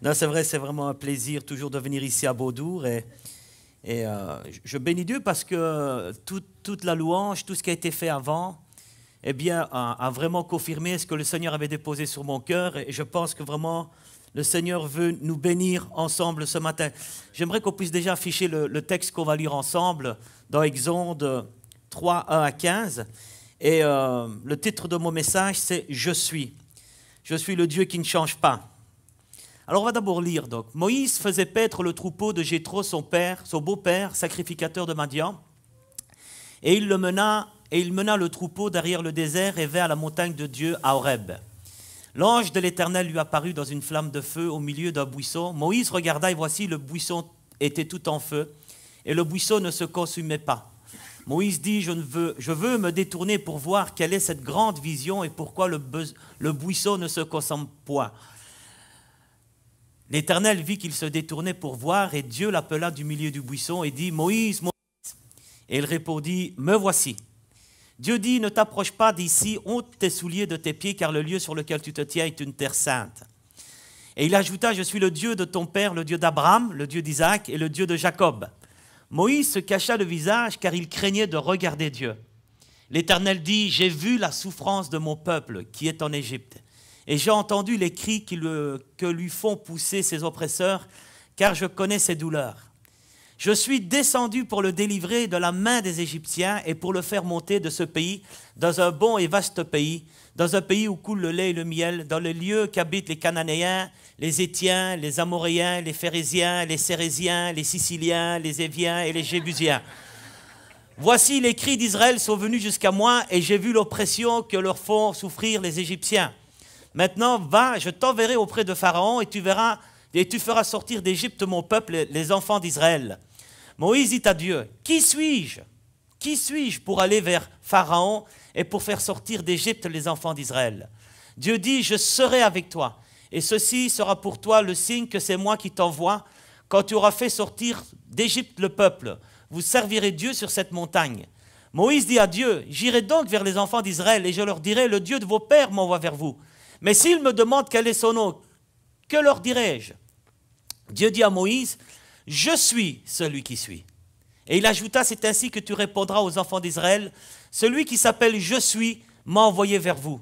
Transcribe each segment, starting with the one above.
Non, c'est vrai, c'est vraiment un plaisir toujours de venir ici à Beaudour. Je bénis Dieu parce que toute la louange, tout ce qui a été fait avant, eh bien, a vraiment confirmé ce que le Seigneur avait déposé sur mon cœur. Et je pense que vraiment, le Seigneur veut nous bénir ensemble ce matin. J'aimerais qu'on puisse déjà afficher le texte qu'on va lire ensemble dans Exode 3, 1 à 15. Et le titre de mon message, c'est « Je suis ». Je suis le Dieu qui ne change pas. Alors on va d'abord lire. Donc, Moïse faisait paître le troupeau de Jéthro, son beau-père, sacrificateur de Madian. Et il mena le troupeau derrière le désert et vers la montagne de Dieu à Horeb. L'ange de l'Éternel lui apparut dans une flamme de feu au milieu d'un buisson. Moïse regarda et voici le buisson était tout en feu et le buisson ne se consumait pas. Moïse dit, je veux me détourner pour voir quelle est cette grande vision et pourquoi le buisson ne se consomme point. L'Éternel vit qu'il se détournait pour voir et Dieu l'appela du milieu du buisson et dit, Moïse, Moïse. Et il répondit, me voici. Dieu dit, ne t'approche pas d'ici, ôte tes souliers de tes pieds car le lieu sur lequel tu te tiens est une terre sainte. Et il ajouta, je suis le Dieu de ton père, le Dieu d'Abraham, le Dieu d'Isaac et le Dieu de Jacob. Moïse se cacha le visage car il craignait de regarder Dieu. L'Éternel dit, j'ai vu la souffrance de mon peuple qui est en Égypte. Et j'ai entendu les cris que lui font pousser ses oppresseurs, car je connais ses douleurs. Je suis descendu pour le délivrer de la main des Égyptiens et pour le faire monter de ce pays dans un bon et vaste pays, dans un pays où coule le lait et le miel, dans les lieux qu'habitent les Cananéens, les Hétiens, les Amoréens, les Phérésiens, les Cérésiens, les Siciliens, les Éviens et les Jébusiens. Voici les cris d'Israël sont venus jusqu'à moi et j'ai vu l'oppression que leur font souffrir les Égyptiens. Maintenant, va, je t'enverrai auprès de Pharaon et tu feras sortir d'Égypte mon peuple, les enfants d'Israël. Moïse dit à Dieu, qui suis-je? Qui suis-je pour aller vers Pharaon et pour faire sortir d'Égypte les enfants d'Israël? Dieu dit, je serai avec toi. Et ceci sera pour toi le signe que c'est moi qui t'envoie. Quand tu auras fait sortir d'Égypte le peuple, vous servirez Dieu sur cette montagne. Moïse dit à Dieu, j'irai donc vers les enfants d'Israël et je leur dirai, le Dieu de vos pères m'envoie vers vous. Mais s'ils me demandent quel est son nom, que leur dirai-je? Dieu dit à Moïse, je suis celui qui suis. Et il ajouta, c'est ainsi que tu répondras aux enfants d'Israël, celui qui s'appelle je suis m'a envoyé vers vous.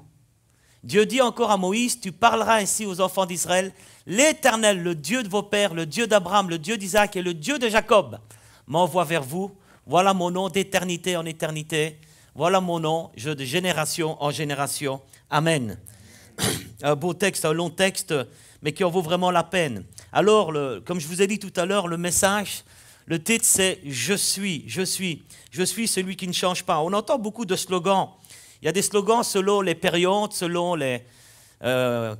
Dieu dit encore à Moïse, tu parleras ainsi aux enfants d'Israël, l'Éternel, le Dieu de vos pères, le Dieu d'Abraham, le Dieu d'Isaac et le Dieu de Jacob m'envoie vers vous. Voilà mon nom d'éternité en éternité. Voilà mon nom, de génération en génération. Amen. Un beau texte, un long texte, mais qui en vaut vraiment la peine. Alors, comme je vous ai dit tout à l'heure, le message, le titre c'est « Je suis celui qui ne change pas ». On entend beaucoup de slogans. Il y a des slogans selon les périodes, selon avec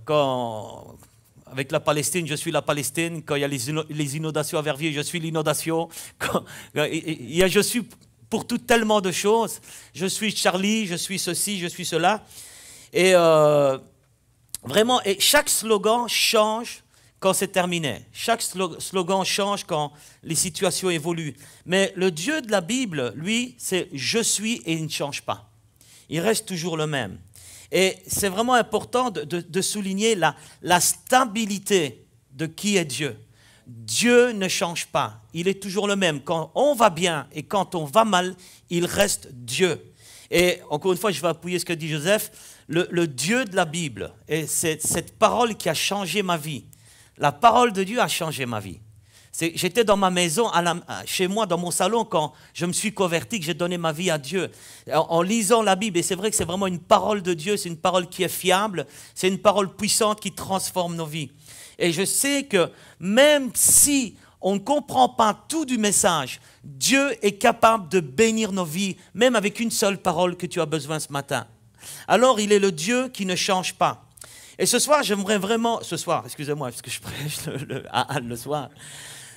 la Palestine, je suis la Palestine. Quand il y a les inondations à Verviers, je suis l'inondation. Il y a je suis pour tout tellement de choses. Je suis Charlie, je suis ceci, je suis cela. Et vraiment, et chaque slogan change quand c'est terminé. Chaque slogan change quand les situations évoluent. Mais le Dieu de la Bible, lui, c'est « Je suis » et il ne change pas. Il reste toujours le même. Et c'est vraiment important de souligner la stabilité de qui est Dieu. Dieu ne change pas. Il est toujours le même. Quand on va bien et quand on va mal, il reste Dieu. Et encore une fois, je vais appuyer ce que dit Joseph. Le Dieu de la Bible, et c'est cette parole qui a changé ma vie. La parole de Dieu a changé ma vie. J'étais dans ma maison, chez moi, dans mon salon, quand je me suis converti, que j'ai donné ma vie à Dieu. En lisant la Bible, et c'est vrai que c'est vraiment une parole de Dieu, c'est une parole qui est fiable, c'est une parole puissante qui transforme nos vies. Et je sais que même si on ne comprend pas tout du message, Dieu est capable de bénir nos vies, même avec une seule parole que tu as besoin ce matin. Alors, il est le Dieu qui ne change pas. Et ce soir, j'aimerais vraiment... excusez-moi, parce que je prêche à Anne le soir.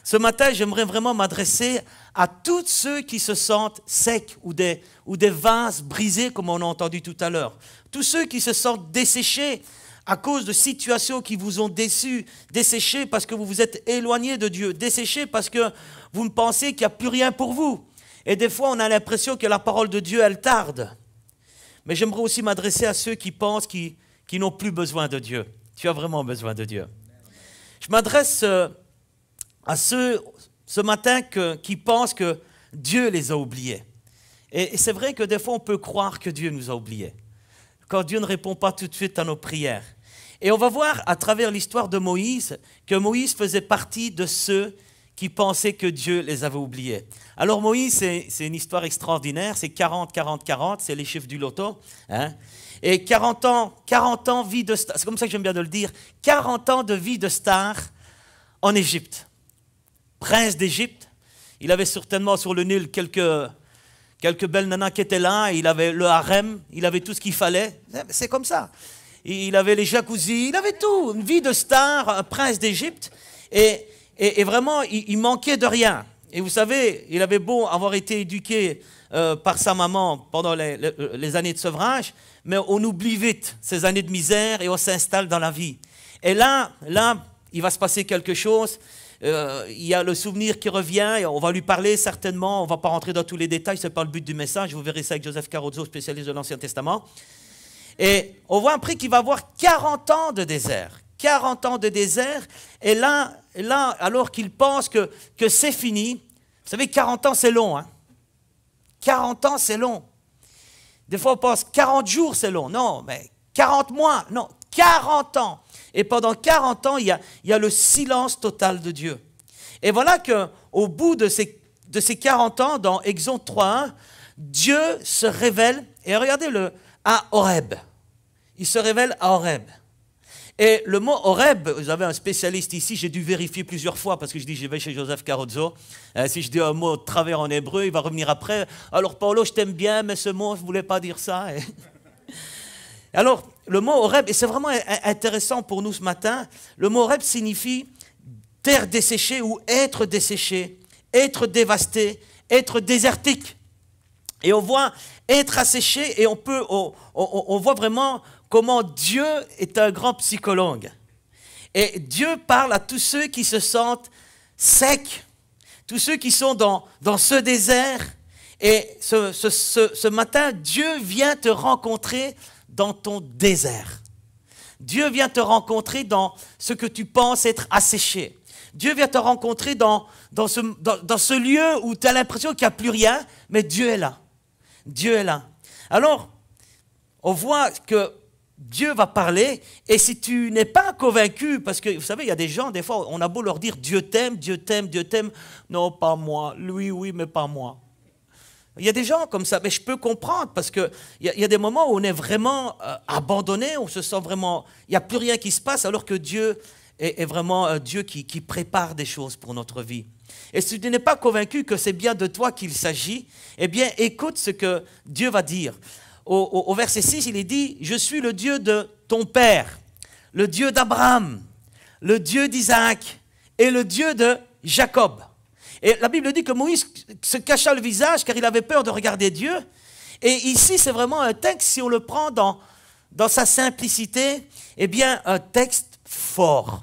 Ce matin, j'aimerais vraiment m'adresser à tous ceux qui se sentent secs ou des vases brisés, comme on a entendu tout à l'heure. Tous ceux qui se sentent desséchés à cause de situations qui vous ont déçus, desséchés parce que vous vous êtes éloignés de Dieu, desséchés parce que vous ne pensez qu'il n'y a plus rien pour vous. Et des fois, on a l'impression que la parole de Dieu, elle tarde. Mais j'aimerais aussi m'adresser à ceux qui pensent qu'ils n'ont plus besoin de Dieu. Tu as vraiment besoin de Dieu. Je m'adresse à ceux ce matin qui pensent que Dieu les a oubliés. Et c'est vrai que des fois, on peut croire que Dieu nous a oubliés, quand Dieu ne répond pas tout de suite à nos prières. Et on va voir à travers l'histoire de Moïse que Moïse faisait partie de ceux qui pensaient que Dieu les avait oubliés. Alors Moïse, c'est une histoire extraordinaire, c'est 40, 40, 40, c'est les chiffres du loto. Hein? Et 40 ans vie de star, c'est comme ça que j'aime bien de le dire, 40 ans de vie de star en Égypte. Prince d'Égypte, il avait certainement sur le Nil quelques belles nanas qui étaient là, il avait le harem, il avait tout ce qu'il fallait, c'est comme ça. Il avait les jacuzzis, il avait tout, une vie de star, un prince d'Égypte, et vraiment, il manquait de rien. Et vous savez, il avait beau avoir été éduqué par sa maman pendant les années de sevrage, mais on oublie vite ces années de misère et on s'installe dans la vie. Et là, il va se passer quelque chose. Il y a le souvenir qui revient, et on va lui parler certainement, on ne va pas rentrer dans tous les détails, ce n'est pas le but du message, vous verrez ça avec Joseph Carozzo, spécialiste de l'Ancien Testament. Et on voit après qu'il va avoir 40 ans de désert. 40 ans de désert, et là alors qu'il pense que c'est fini, vous savez, 40 ans c'est long, hein? 40 ans c'est long. Des fois on pense 40 jours c'est long, non, mais 40 mois, non, 40 ans. Et pendant 40 ans, il y a le silence total de Dieu. Et voilà qu'au bout de ces 40 ans, dans Exode 3.1, Dieu se révèle, et regardez-le, à Horeb. Il se révèle à Horeb. Et le mot Horeb, vous avez un spécialiste ici, j'ai dû vérifier plusieurs fois parce que je dis je vais chez Joseph Carozzo. Si je dis un mot de travers en hébreu, il va revenir après. Alors Paolo, je t'aime bien, mais ce mot, je ne voulais pas dire ça. Alors, le mot Horeb, et c'est vraiment intéressant pour nous ce matin, le mot Horeb signifie terre desséchée ou être desséché, être dévasté, être désertique. Et on voit être asséché et on voit vraiment comment Dieu est un grand psychologue. Et Dieu parle à tous ceux qui se sentent secs, tous ceux qui sont dans ce désert. Et ce matin, Dieu vient te rencontrer dans ton désert. Dieu vient te rencontrer dans ce que tu penses être asséché. Dieu vient te rencontrer dans ce lieu où tu as l'impression qu'il n'y a plus rien, mais Dieu est là. Dieu est là. Alors, on voit que Dieu va parler, et si tu n'es pas convaincu, parce que vous savez, il y a des gens, des fois, on a beau leur dire Dieu t'aime, Dieu t'aime, Dieu t'aime. Non, pas moi. Lui, oui, mais pas moi. Il y a des gens comme ça, mais je peux comprendre, parce qu'il y a des moments où on est vraiment abandonné, on se sent vraiment, il n'y a plus rien qui se passe, alors que Dieu est vraiment un Dieu qui prépare des choses pour notre vie. Et si tu n'es pas convaincu que c'est bien de toi qu'il s'agit, eh bien, écoute ce que Dieu va dire. Au verset 6, il est dit « Je suis le Dieu de ton père, le Dieu d'Abraham, le Dieu d'Isaac et le Dieu de Jacob. » Et la Bible dit que Moïse se cacha le visage car il avait peur de regarder Dieu. Et ici, c'est vraiment un texte, si on le prend dans sa simplicité, eh bien, un texte fort.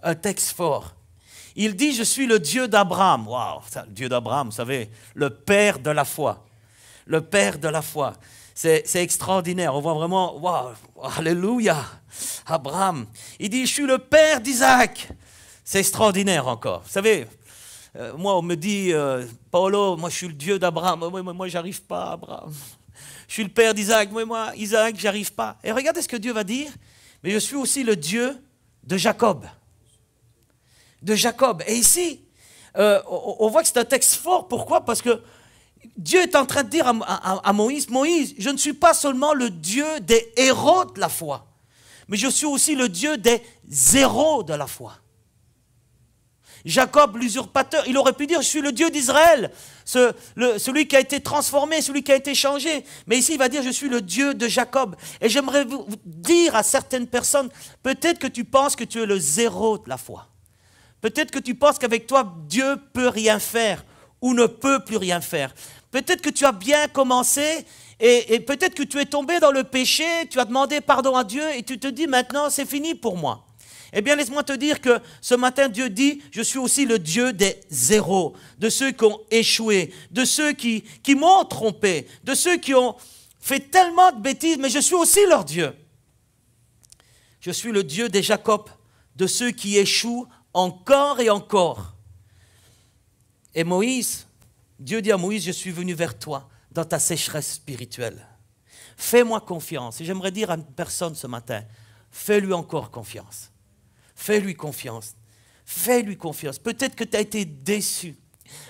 Un texte fort. Il dit « Je suis le Dieu d'Abraham. » Waouh, le Dieu d'Abraham, vous savez, le père de la foi. Le père de la foi. C'est extraordinaire, on voit vraiment, waouh, alléluia, Abraham. Il dit, je suis le père d'Isaac. C'est extraordinaire encore. Vous savez, moi on me dit, Paolo, moi je suis le Dieu d'Abraham. Moi j'arrive pas, Abraham. Je suis le père d'Isaac. Moi, Isaac, j'arrive pas. Et regardez ce que Dieu va dire. Mais je suis aussi le Dieu de Jacob. De Jacob. Et ici, on voit que c'est un texte fort. Pourquoi? Parce que Dieu est en train de dire à Moïse, Moïse, je ne suis pas seulement le Dieu des héros de la foi, mais je suis aussi le Dieu des zéros de la foi. Jacob, l'usurpateur, il aurait pu dire, je suis le Dieu d'Israël, celui qui a été transformé, celui qui a été changé. Mais ici, il va dire, je suis le Dieu de Jacob. Et j'aimerais vous dire à certaines personnes, peut-être que tu penses que tu es le zéro de la foi. Peut-être que tu penses qu'avec toi, Dieu ne peut rien faire ou ne peut plus rien faire. Peut-être que tu as bien commencé et peut-être que tu es tombé dans le péché, tu as demandé pardon à Dieu et tu te dis maintenant c'est fini pour moi. Eh bien laisse-moi te dire que ce matin Dieu dit je suis aussi le Dieu des zéros, de ceux qui ont échoué, de ceux qui m'ont trompé, de ceux qui ont fait tellement de bêtises, mais je suis aussi leur Dieu. Je suis le Dieu des Jacob, de ceux qui échouent encore et encore. Et Moïse, Dieu dit à Moïse, je suis venu vers toi dans ta sécheresse spirituelle. Fais-moi confiance. Et j'aimerais dire à une personne ce matin, fais-lui encore confiance. Fais-lui confiance. Fais-lui confiance. Peut-être que tu as été déçu.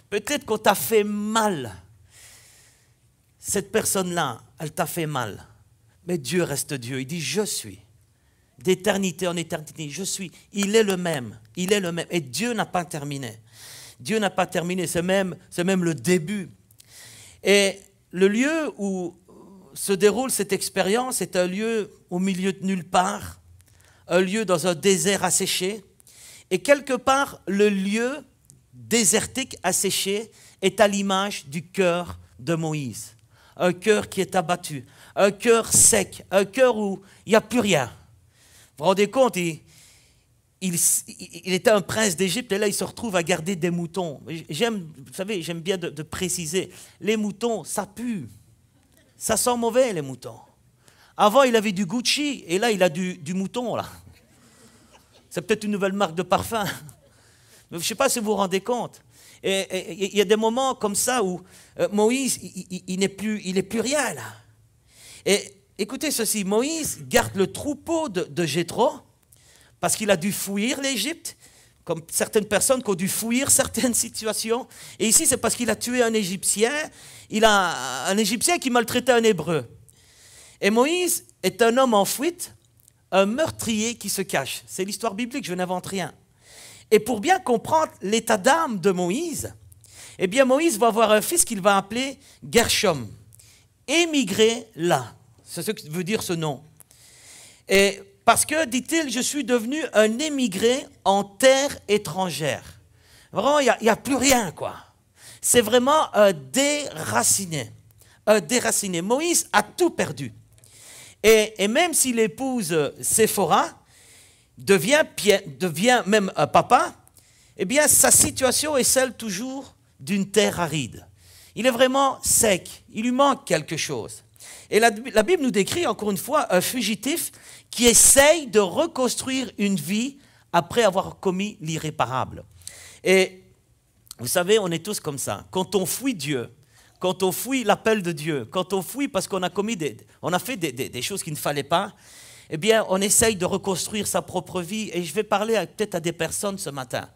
Peut-être qu'on t'a fait mal. Cette personne-là, elle t'a fait mal. Mais Dieu reste Dieu. Il dit, je suis. D'éternité en éternité, je suis. Il est le même. Il est le même. Et Dieu n'a pas terminé. Dieu n'a pas terminé. C'est même le début. Et le lieu où se déroule cette expérience est un lieu au milieu de nulle part. Un lieu dans un désert asséché. Et quelque part, le lieu désertique asséché est à l'image du cœur de Moïse. Un cœur qui est abattu, un cœur sec, un cœur où il n'y a plus rien. Vous vous rendez compte, il était un prince d'Égypte et là il se retrouve à garder des moutons. J'aime bien de préciser, les moutons, ça pue. Ça sent mauvais les moutons. Avant il avait du Gucci et là il a du mouton là. C'est peut-être une nouvelle marque de parfum. Mais je ne sais pas si vous vous rendez compte. Et il y a des moments comme ça où Moïse, il n'est plus rien là. Et écoutez ceci, Moïse garde le troupeau de Jéthro parce qu'il a dû fuir l'Égypte, comme certaines personnes qui ont dû fuir certaines situations. Et ici, c'est parce qu'il a tué un Égyptien. Il a un Égyptien qui maltraitait un Hébreu. Et Moïse est un homme en fuite, un meurtrier qui se cache. C'est l'histoire biblique, je n'invente rien. Et pour bien comprendre l'état d'âme de Moïse, eh bien Moïse va avoir un fils qu'il va appeler Gershom. Émigré là, c'est ce que veut dire ce nom. Et parce que, dit-il, je suis devenu un émigré en terre étrangère. Vraiment, il n'y a plus rien, quoi. C'est vraiment un déraciné. Un déraciné. Moïse a tout perdu. Et même s'il épouse Séphora, devient même un papa, eh bien, sa situation est celle toujours d'une terre aride. Il est vraiment sec, il lui manque quelque chose. Et la Bible nous décrit, encore une fois, un fugitif qui essaye de reconstruire une vie après avoir commis l'irréparable. Et vous savez, on est tous comme ça. Quand on fuit Dieu, quand on fuit l'appel de Dieu, quand on fuit parce qu'on a fait des choses qu'il ne fallait pas, eh bien, on essaye de reconstruire sa propre vie. Et je vais parler peut-être à des personnes ce matin.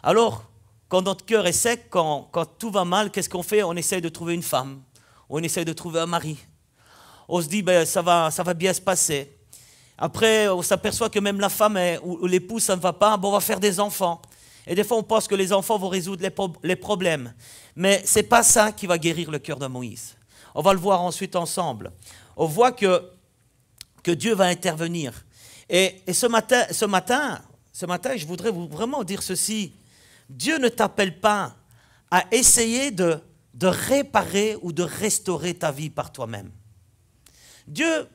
Alors, quand notre cœur est sec, quand tout va mal, qu'est-ce qu'on fait? On essaye de trouver une femme. On essaye de trouver un mari. On se dit, ben, ça va bien se passer. Après, on s'aperçoit que même la femme ou l'épouse, ça ne va pas. Bon, on va faire des enfants. Et des fois, on pense que les enfants vont résoudre les problèmes. Mais ce n'est pas ça qui va guérir le cœur de Moïse. On va le voir ensuite ensemble. On voit que Dieu va intervenir. Et ce matin, je voudrais vraiment dire ceci. Dieu ne t'appelle pas à essayer de réparer ou de restaurer ta vie par toi-même. Dieu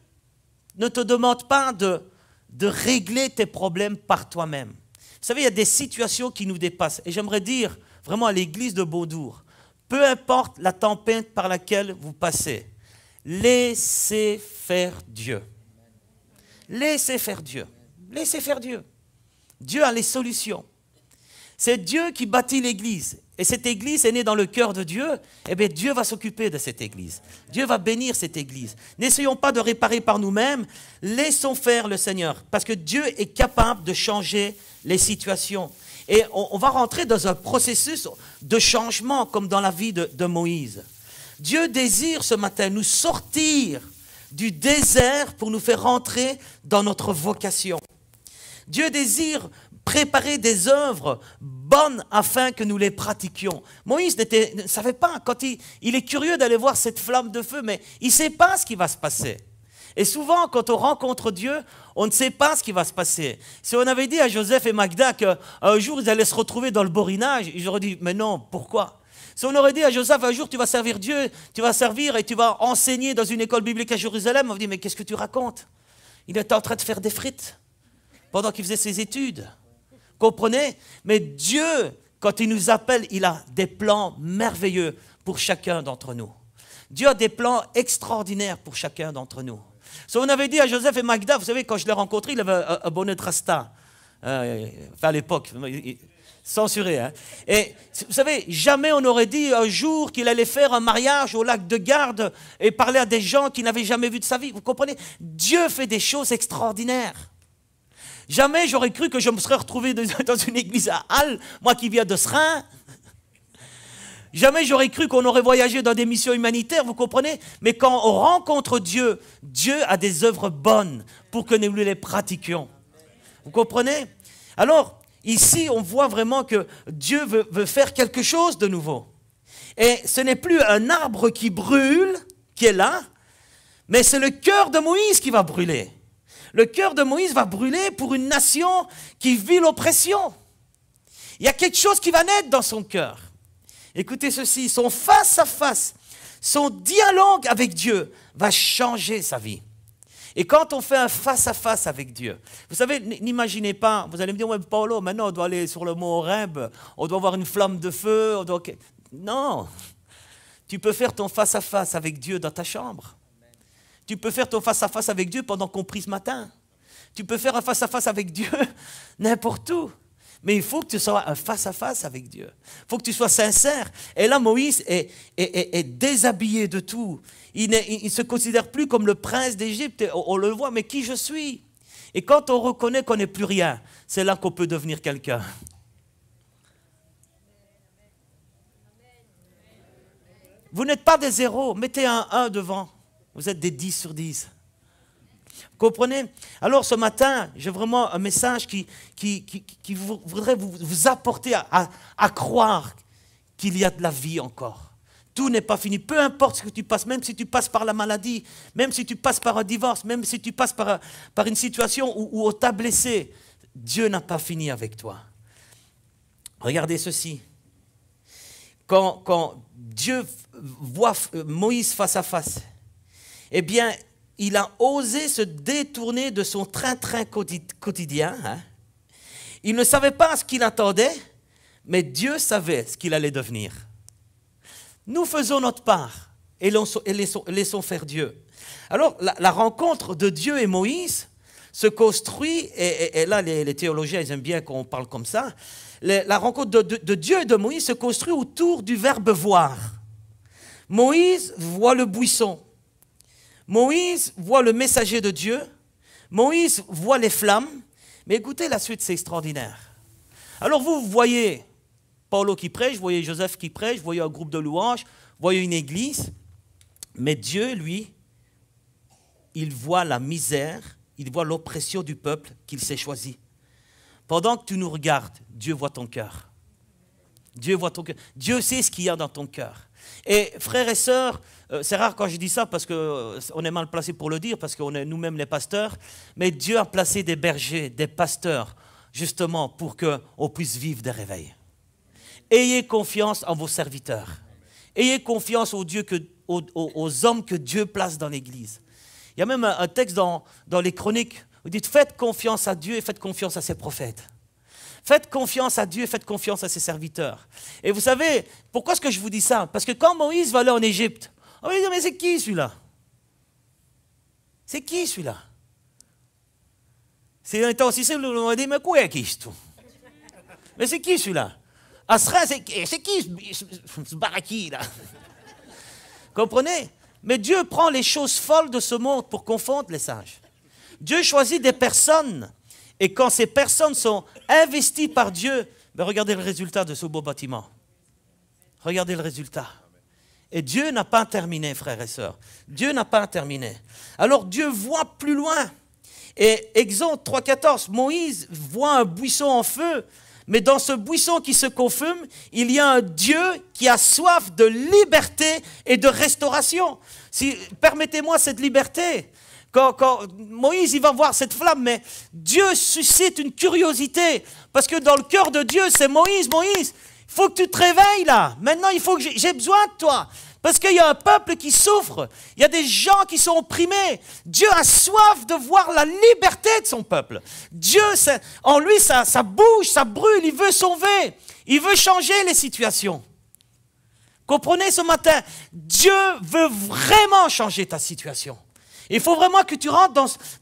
ne te demande pas de régler tes problèmes par toi-même. Vous savez, il y a des situations qui nous dépassent. Et j'aimerais dire vraiment à l'église de Beaudour, peu importe la tempête par laquelle vous passez, laissez faire Dieu. Laissez faire Dieu. Laissez faire Dieu. Dieu a les solutions. C'est Dieu qui bâtit l'église. Et cette église est née dans le cœur de Dieu. Eh bien, Dieu va s'occuper de cette église. Dieu va bénir cette église. N'essayons pas de réparer par nous-mêmes. Laissons faire le Seigneur. Parce que Dieu est capable de changer les situations. Et on va rentrer dans un processus de changement comme dans la vie de Moïse. Dieu désire ce matin nous sortir du désert pour nous faire rentrer dans notre vocation. Dieu désire préparer des œuvres bonnes afin que nous les pratiquions. Moïse ne savait pas, quand il est curieux d'aller voir cette flamme de feu, mais il ne sait pas ce qui va se passer. Et souvent, quand on rencontre Dieu, on ne sait pas ce qui va se passer. Si on avait dit à Joseph et Magda qu'un jour ils allaient se retrouver dans le borinage, ils auraient dit, mais non, pourquoi? Si on aurait dit à Joseph, un jour tu vas servir Dieu, tu vas servir et tu vas enseigner dans une école biblique à Jérusalem, on va dire, mais qu'est-ce que tu racontes? Il était en train de faire des frites pendant qu'il faisait ses études. Comprenez? Mais Dieu, quand il nous appelle, il a des plans merveilleux pour chacun d'entre nous. Dieu a des plans extraordinaires pour chacun d'entre nous. Si on avait dit à Joseph et Magda, vous savez, quand je l'ai rencontré, il avait un bonnet de rasta. Enfin, à l'époque, censuré. Hein. Et vous savez, jamais on aurait dit un jour qu'il allait faire un mariage au lac de Garde et parler à des gens qu'il n'avait jamais vus de sa vie. Vous comprenez? Dieu fait des choses extraordinaires. Jamais j'aurais cru que je me serais retrouvé dans une église à Halle, moi qui viens de Seraing. Jamais j'aurais cru qu'on aurait voyagé dans des missions humanitaires, vous comprenez? Mais quand on rencontre Dieu, Dieu a des œuvres bonnes pour que nous les pratiquions. Vous comprenez? Alors, ici, on voit vraiment que Dieu veut faire quelque chose de nouveau. Et ce n'est plus un arbre qui brûle, qui est là, mais c'est le cœur de Moïse qui va brûler. Le cœur de Moïse va brûler pour une nation qui vit l'oppression. Il y a quelque chose qui va naître dans son cœur. Écoutez ceci, son face-à-face, son dialogue avec Dieu va changer sa vie. Et quand on fait un face-à-face avec Dieu, vous savez, n'imaginez pas, vous allez me dire, ouais, Paulo, maintenant on doit aller sur le mont Horeb, on doit avoir une flamme de feu, Non, tu peux faire ton face-à-face avec Dieu dans ta chambre. Tu peux faire ton face-à-face avec Dieu pendant qu'on prie ce matin. Tu peux faire un face-à-face avec Dieu n'importe où. Mais il faut que tu sois un face-à-face avec Dieu. Il faut que tu sois sincère. Et là, Moïse est déshabillé de tout. Il ne se considère plus comme le prince d'Égypte. On le voit, mais qui je suis? Et quand on reconnaît qu'on n'est plus rien, c'est là qu'on peut devenir quelqu'un. Vous n'êtes pas des zéros. Mettez un 1 devant. Vous êtes des 10 sur 10. Vous comprenez? Alors ce matin, j'ai vraiment un message qui voudrait vous apporter à croire qu'il y a de la vie encore. Tout n'est pas fini. Peu importe ce que tu passes, même si tu passes par la maladie, même si tu passes par un divorce, même si tu passes par une situation où on t'a blessé, Dieu n'a pas fini avec toi. Regardez ceci. Quand Dieu voit Moïse face à face, eh bien, il a osé se détourner de son train-train quotidien. Hein. Il ne savait pas ce qu'il attendait, mais Dieu savait ce qu'il allait devenir. Nous faisons notre part et laissons faire Dieu. Alors, la rencontre de Dieu et Moïse se construit, et là, les théologiens, ils aiment bien qu'on parle comme ça, la rencontre de Dieu et de Moïse se construit autour du verbe « voir ». Moïse voit le buisson. Moïse voit le messager de Dieu, Moïse voit les flammes, mais écoutez la suite, c'est extraordinaire. Alors vous voyez Paulo qui prêche, vous voyez Joseph qui prêche, vous voyez un groupe de louanges, vous voyez une église, mais Dieu, lui, il voit la misère, il voit l'oppression du peuple qu'il s'est choisi. Pendant que tu nous regardes, Dieu voit ton cœur. Dieu voit ton cœur. Dieu sait ce qu'il y a dans ton cœur. Et frères et sœurs, c'est rare quand je dis ça parce qu'on est mal placé pour le dire, parce qu'on est nous-mêmes les pasteurs, mais Dieu a placé des bergers, des pasteurs, justement pour qu'on puisse vivre des réveils. Ayez confiance en vos serviteurs. Ayez confiance aux hommes que Dieu place dans l'Église. Il y a même un texte dans les Chroniques où il dit « Faites confiance à Dieu et faites confiance à ses prophètes ». Faites confiance à Dieu et faites confiance à ses serviteurs. Et vous savez, pourquoi est-ce que je vous dis ça? Parce que quand Moïse va aller en Égypte, on va dire, mais c'est qui celui-là? C'est qui celui-là? C'est un temps aussi simple, on va dire, mais quoi est qui tout? Mais c'est qui celui-là? Asra, c'est qui ce baraki là? Comprenez? Mais Dieu prend les choses folles de ce monde pour confondre les sages. Dieu choisit des personnes. Et quand ces personnes sont investies par Dieu, ben regardez le résultat de ce beau bâtiment. Regardez le résultat. Et Dieu n'a pas terminé, frères et sœurs. Dieu n'a pas terminé. Alors Dieu voit plus loin. Et Exode 3,14, Moïse voit un buisson en feu, mais dans ce buisson qui se consume, il y a un Dieu qui a soif de liberté et de restauration. Permettez-moi cette liberté. Quand Moïse il va voir cette flamme, mais Dieu suscite une curiosité. Parce que dans le cœur de Dieu, c'est Moïse, il faut que tu te réveilles là. Maintenant, il faut que j'ai besoin de toi. Parce qu'il y a un peuple qui souffre. Il y a des gens qui sont opprimés. Dieu a soif de voir la liberté de son peuple. Dieu, en lui, ça bouge, ça brûle. Il veut sauver. Il veut changer les situations. Comprenez ce matin, Dieu veut vraiment changer ta situation. Il faut vraiment que tu rentres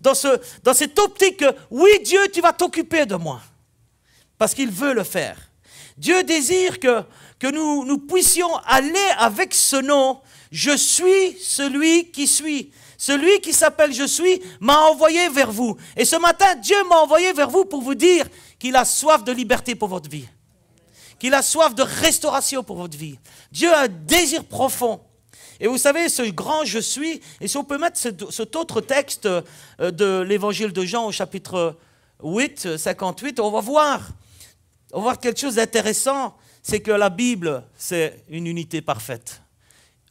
dans cette optique que, oui, Dieu, tu vas t'occuper de moi. Parce qu'il veut le faire. Dieu désire que nous puissions aller avec ce nom. Je suis celui qui suis. Celui qui s'appelle Je suis m'a envoyé vers vous. Et ce matin, Dieu m'a envoyé vers vous pour vous dire qu'il a soif de liberté pour votre vie. Qu'il a soif de restauration pour votre vie. Dieu a un désir profond. Et vous savez, ce grand Je suis, et si on peut mettre cet autre texte de l'évangile de Jean au chapitre 8, 58, on va voir quelque chose d'intéressant, c'est que la Bible, c'est une unité parfaite.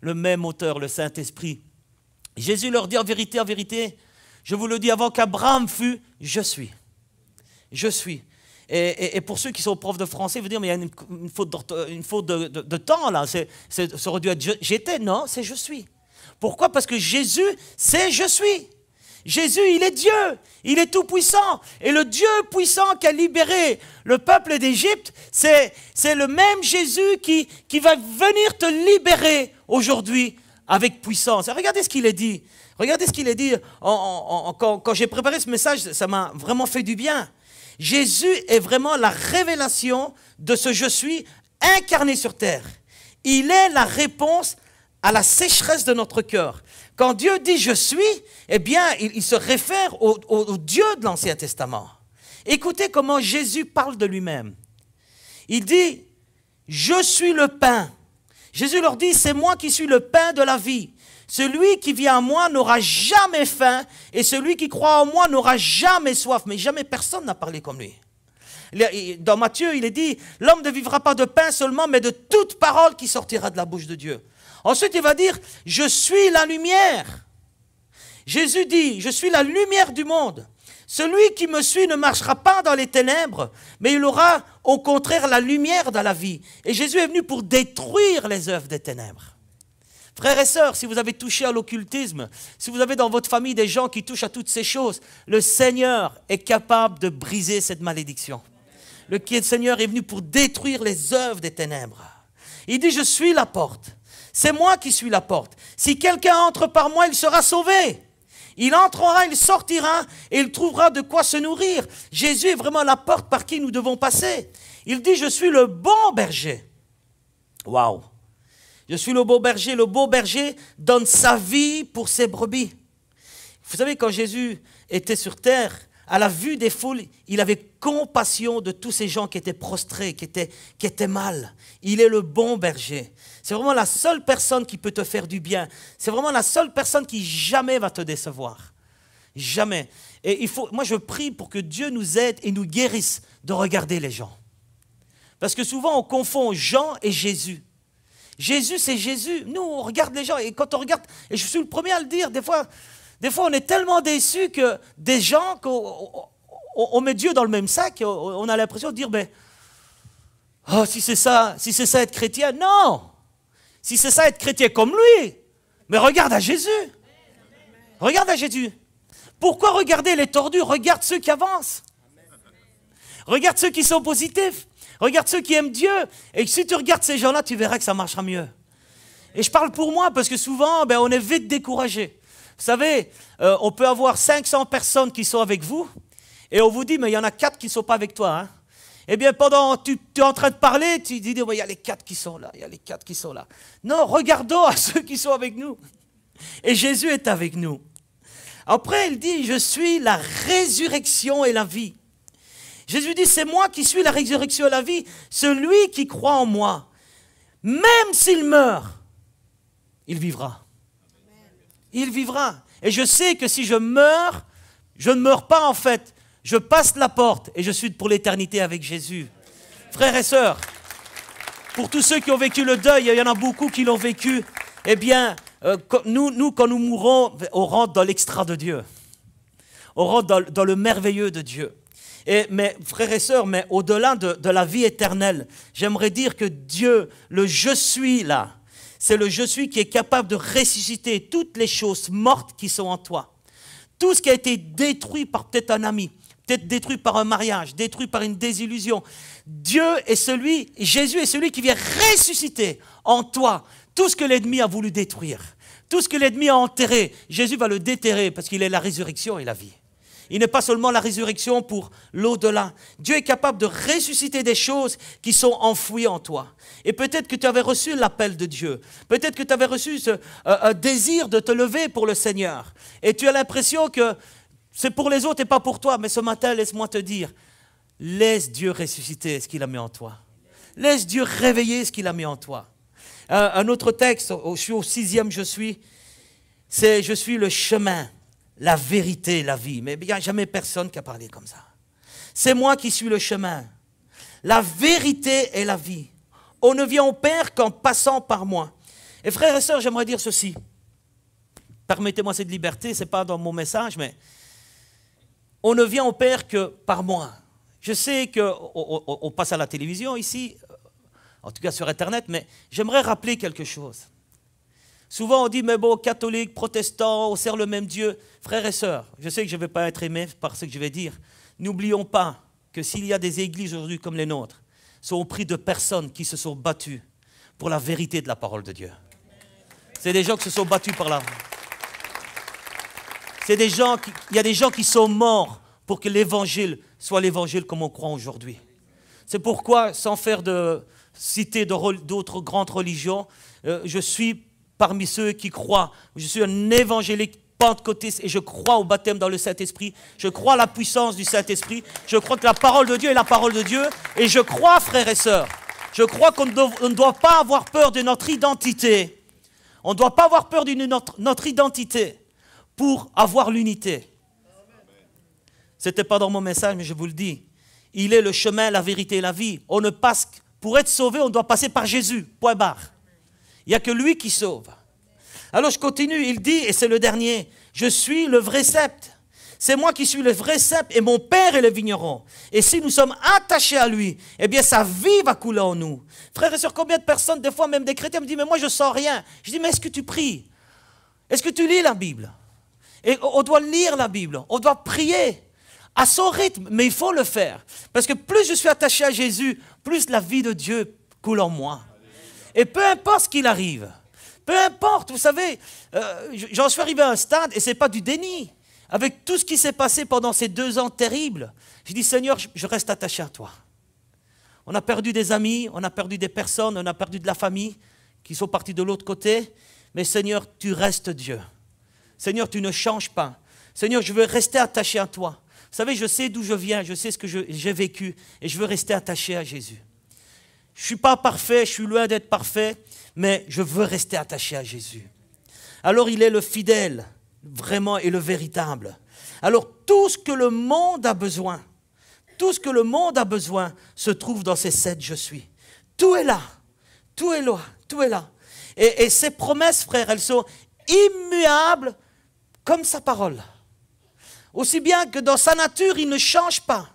Le même auteur, le Saint-Esprit. Jésus leur dit en vérité, je vous le dis, avant qu'Abraham fût, je suis. Je suis. Et pour ceux qui sont profs de français, vous dire, mais il y a une faute de temps là. Ça aurait dû être j'étais. Non, c'est je suis. Pourquoi? Parce que Jésus, c'est je suis. Jésus, il est Dieu. Il est tout puissant. Et le Dieu puissant qui a libéré le peuple d'Égypte, c'est le même Jésus qui va venir te libérer aujourd'hui avec puissance. Et regardez ce qu'il a dit. Regardez ce qu'il a dit. Quand j'ai préparé ce message, ça m'a vraiment fait du bien. Jésus est vraiment la révélation de ce je suis incarné sur terre. Il est la réponse à la sécheresse de notre cœur. Quand Dieu dit je suis, eh bien, il se réfère au Dieu de l'Ancien Testament. Écoutez comment Jésus parle de lui-même. Il dit, je suis le pain. Jésus leur dit, c'est moi qui suis le pain de la vie. Celui qui vient à moi n'aura jamais faim et celui qui croit en moi n'aura jamais soif. Mais jamais personne n'a parlé comme lui. Dans Matthieu, il est dit, l'homme ne vivra pas de pain seulement, mais de toute parole qui sortira de la bouche de Dieu. Ensuite, il va dire, je suis la lumière. Jésus dit, je suis la lumière du monde. Celui qui me suit ne marchera pas dans les ténèbres, mais il aura au contraire la lumière dans la vie. Et Jésus est venu pour détruire les œuvres des ténèbres. Frères et sœurs, si vous avez touché à l'occultisme, si vous avez dans votre famille des gens qui touchent à toutes ces choses, le Seigneur est capable de briser cette malédiction. Le Seigneur est venu pour détruire les œuvres des ténèbres. Il dit, je suis la porte. C'est moi qui suis la porte. Si quelqu'un entre par moi, il sera sauvé. Il entrera, il sortira et il trouvera de quoi se nourrir. Jésus est vraiment la porte par qui nous devons passer. Il dit, je suis le bon berger. Waouh! Je suis le beau berger donne sa vie pour ses brebis. Vous savez, quand Jésus était sur terre, à la vue des foules, il avait compassion de tous ces gens qui étaient prostrés, qui étaient mal. Il est le bon berger. C'est vraiment la seule personne qui peut te faire du bien. C'est vraiment la seule personne qui jamais va te décevoir. Jamais. Et moi, je prie pour que Dieu nous aide et nous guérisse de regarder les gens. Parce que souvent, on confond Jean et Jésus. Jésus, c'est Jésus. Nous, on regarde les gens. Et quand on regarde, et je suis le premier à le dire, des fois on est tellement déçus que des gens, qu'on met Dieu dans le même sac, on a l'impression de dire, ben, oh, si c'est ça être chrétien, non. Si c'est ça être chrétien comme lui, mais regarde à Jésus. Regarde à Jésus. Pourquoi regarder les tordus? Regarde ceux qui avancent. Regarde ceux qui sont positifs. Regarde ceux qui aiment Dieu. Et si tu regardes ces gens-là, tu verras que ça marchera mieux. Et je parle pour moi parce que souvent, on est vite découragé. Vous savez, on peut avoir 500 personnes qui sont avec vous et on vous dit, mais il y en a 4 qui ne sont pas avec toi. Hein. Eh bien, pendant que tu es en train de parler, tu dis, il y a les 4 qui sont là, il y a les 4 qui sont là. Non, regardons à ceux qui sont avec nous. Et Jésus est avec nous. Après, il dit, je suis la résurrection et la vie. Jésus dit, c'est moi qui suis la résurrection et la vie. Celui qui croit en moi, même s'il meurt, il vivra. Il vivra. Et je sais que si je meurs, je ne meurs pas en fait. Je passe la porte et je suis pour l'éternité avec Jésus. Frères et sœurs, pour tous ceux qui ont vécu le deuil, il y en a beaucoup qui l'ont vécu, eh bien, nous, quand nous mourrons, on rentre dans l'extra de Dieu. On rentre dans le merveilleux de Dieu. Mais frères et sœurs, mais au-delà de la vie éternelle, j'aimerais dire que Dieu, le je suis là, c'est le je suis qui est capable de ressusciter toutes les choses mortes qui sont en toi. Tout ce qui a été détruit par peut-être un ami, peut-être détruit par un mariage, détruit par une désillusion. Jésus est celui qui vient ressusciter en toi Tout ce que l'ennemi a voulu détruire, tout ce que l'ennemi a enterré, Jésus va le déterrer parce qu'il est la résurrection et la vie. Il n'est pas seulement la résurrection pour l'au-delà. Dieu est capable de ressusciter des choses qui sont enfouies en toi. Et peut-être que tu avais reçu l'appel de Dieu. Peut-être que tu avais reçu un désir de te lever pour le Seigneur. Et tu as l'impression que c'est pour les autres et pas pour toi. Mais ce matin, laisse-moi te dire, laisse Dieu ressusciter ce qu'il a mis en toi. Laisse Dieu réveiller ce qu'il a mis en toi. Un autre texte, je suis au 6e, c'est « Je suis le chemin, la vérité, la vie ». Mais il n'y a jamais personne qui a parlé comme ça. C'est moi qui suis le chemin, la vérité et la vie. On ne vient au Père qu'en passant par moi. Et frères et sœurs, j'aimerais dire ceci. Permettez-moi cette liberté, ce n'est pas dans mon message, mais on ne vient au Père que par moi. Je sais qu'on passe à la télévision ici, en tout cas sur Internet, mais j'aimerais rappeler quelque chose. Souvent on dit, mais bon, catholiques, protestants, on sert le même Dieu. Frères et sœurs, je sais que je ne vais pas être aimé par ce que je vais dire. N'oublions pas que s'il y a des églises aujourd'hui comme les nôtres, sont au prix de personnes qui se sont battues pour la vérité de la parole de Dieu. C'est des gens qui se sont battus par la... Il y a des gens qui sont morts pour que l'évangile soit l'évangile comme on croit aujourd'hui. C'est pourquoi, sans faire de citer d'autres grandes religions, je suis parmi ceux qui croient. Je suis un évangélique pentecôtiste et je crois au baptême dans le Saint-Esprit. Je crois à la puissance du Saint-Esprit. Je crois que la parole de Dieu est la parole de Dieu. Et je crois, frères et sœurs, je crois qu'on ne doit pas avoir peur de notre identité. On ne doit pas avoir peur de notre identité pour avoir l'unité. Ce n'était pas dans mon message, mais je vous le dis. Il est le chemin, la vérité et la vie. Pour être sauvé, on doit passer par Jésus. Point barre. Il n'y a que lui qui sauve. Alors je continue, il dit, et c'est le dernier, je suis le vrai sceptre. C'est moi qui suis le vrai sceptre et mon Père est le vigneron. Et si nous sommes attachés à lui, eh bien sa vie va couler en nous. Frères et sœurs, combien de personnes, des fois même des chrétiens, me disent, mais moi je ne sens rien. Je dis, mais est-ce que tu pries? Est-ce que tu lis la Bible? Et on doit lire la Bible, on doit prier à son rythme, mais il faut le faire. Parce que plus je suis attaché à Jésus, plus la vie de Dieu coule en moi. Et peu importe ce qu'il arrive, peu importe, vous savez, j'en suis arrivé à un stade, et ce n'est pas du déni. Avec tout ce qui s'est passé pendant ces 2 ans terribles, je dis, Seigneur, je reste attaché à toi. On a perdu des amis, on a perdu des personnes, on a perdu de la famille qui sont partis de l'autre côté, mais Seigneur, tu restes Dieu. Seigneur, tu ne changes pas. Seigneur, je veux rester attaché à toi. Vous savez, je sais d'où je viens, je sais ce que j'ai vécu, et je veux rester attaché à Jésus. Je ne suis pas parfait, je suis loin d'être parfait, mais je veux rester attaché à Jésus. Alors il est le fidèle, vraiment, et le véritable. Alors tout ce que le monde a besoin, se trouve dans ces 7 je suis. Tout est là, tout est là, tout est là. Et ces promesses, frères, elles sont immuables comme sa parole. Aussi bien que dans sa nature, il ne change pas.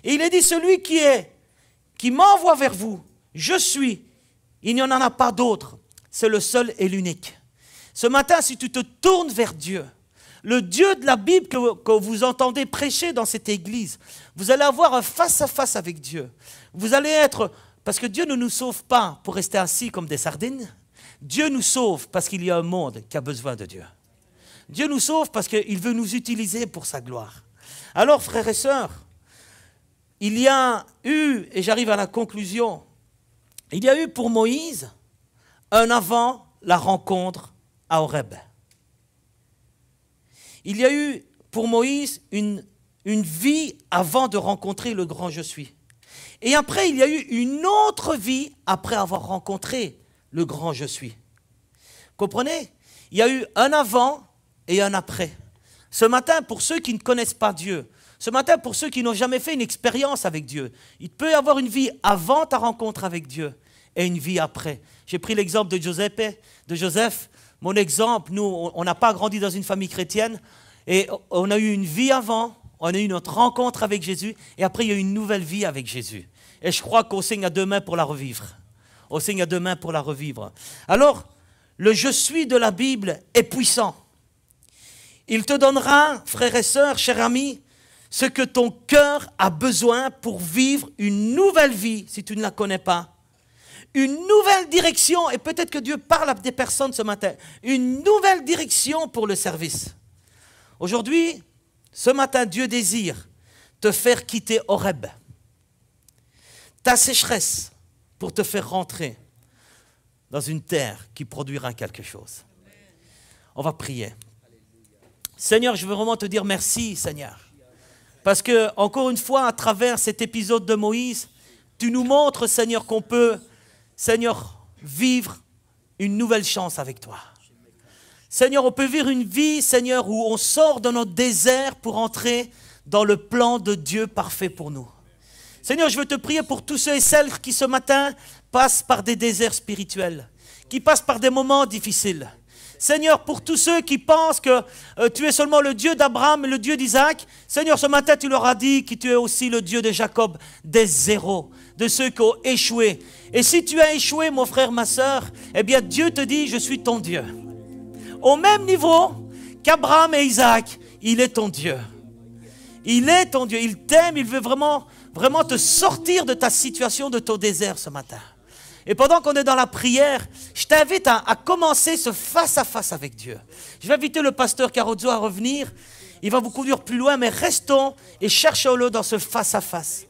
Et il est dit, celui qui m'envoie vers vous, je suis, il n'y en a pas d'autre. C'est le seul et l'unique. Ce matin, si tu te tournes vers Dieu, le Dieu de la Bible que vous entendez prêcher dans cette église, vous allez avoir un face-à-face avec Dieu. Vous allez être, parce que Dieu ne nous sauve pas pour rester assis comme des sardines. Dieu nous sauve parce qu'il y a un monde qui a besoin de Dieu. Dieu nous sauve parce qu'il veut nous utiliser pour sa gloire. Alors, frères et sœurs, il y a eu, et j'arrive à la conclusion, il y a eu pour Moïse un avant la rencontre à Horeb. Il y a eu pour Moïse une vie avant de rencontrer le grand je suis. Et après, il y a eu une autre vie après avoir rencontré le grand je suis. Comprenez? Il y a eu un avant et un après. Ce matin, pour ceux qui ne connaissent pas Dieu, ce matin, pour ceux qui n'ont jamais fait une expérience avec Dieu, il peut y avoir une vie avant ta rencontre avec Dieu et une vie après. J'ai pris l'exemple de Joseph. Mon exemple, nous, on n'a pas grandi dans une famille chrétienne et on a eu une vie avant, on a eu notre rencontre avec Jésus et après il y a eu une nouvelle vie avec Jésus. Et je crois qu'au Seigneur a 2 mains pour la revivre. Au Seigneur a 2 mains pour la revivre. Alors, le je suis de la Bible est puissant. Il te donnera, frères et sœurs, chers amis, ce que ton cœur a besoin pour vivre une nouvelle vie, si tu ne la connais pas. une nouvelle direction, et peut-être que Dieu parle à des personnes ce matin, une nouvelle direction pour le service. Aujourd'hui, ce matin, Dieu désire te faire quitter Horeb, ta sécheresse, pour te faire rentrer dans une terre qui produira quelque chose. On va prier. Seigneur, je veux vraiment te dire merci, Seigneur. Parce que, encore une fois, à travers cet épisode de Moïse, tu nous montres, Seigneur, qu'on peut, Seigneur, vivre une nouvelle chance avec toi. Seigneur, on peut vivre une vie, Seigneur, où on sort de notre désert pour entrer dans le plan de Dieu parfait pour nous. Seigneur, je veux te prier pour tous ceux et celles qui ce matin passent par des déserts spirituels, qui passent par des moments difficiles. Seigneur, pour tous ceux qui pensent que tu es seulement le Dieu d'Abraham, le Dieu d'Isaac, Seigneur, ce matin, tu leur as dit que tu es aussi le Dieu de Jacob, des zéros, de ceux qui ont échoué. Et si tu as échoué, mon frère, ma sœur, eh bien, Dieu te dit, je suis ton Dieu. Au même niveau qu'Abraham et Isaac, il est ton Dieu. Il est ton Dieu, il t'aime, il veut vraiment te sortir de ta situation, de ton désert ce matin. Et pendant qu'on est dans la prière, je t'invite à commencer ce face-à-face avec Dieu. Je vais inviter le pasteur Carozzo à revenir. Il va vous conduire plus loin, mais restons et cherchons-le dans ce face-à-face.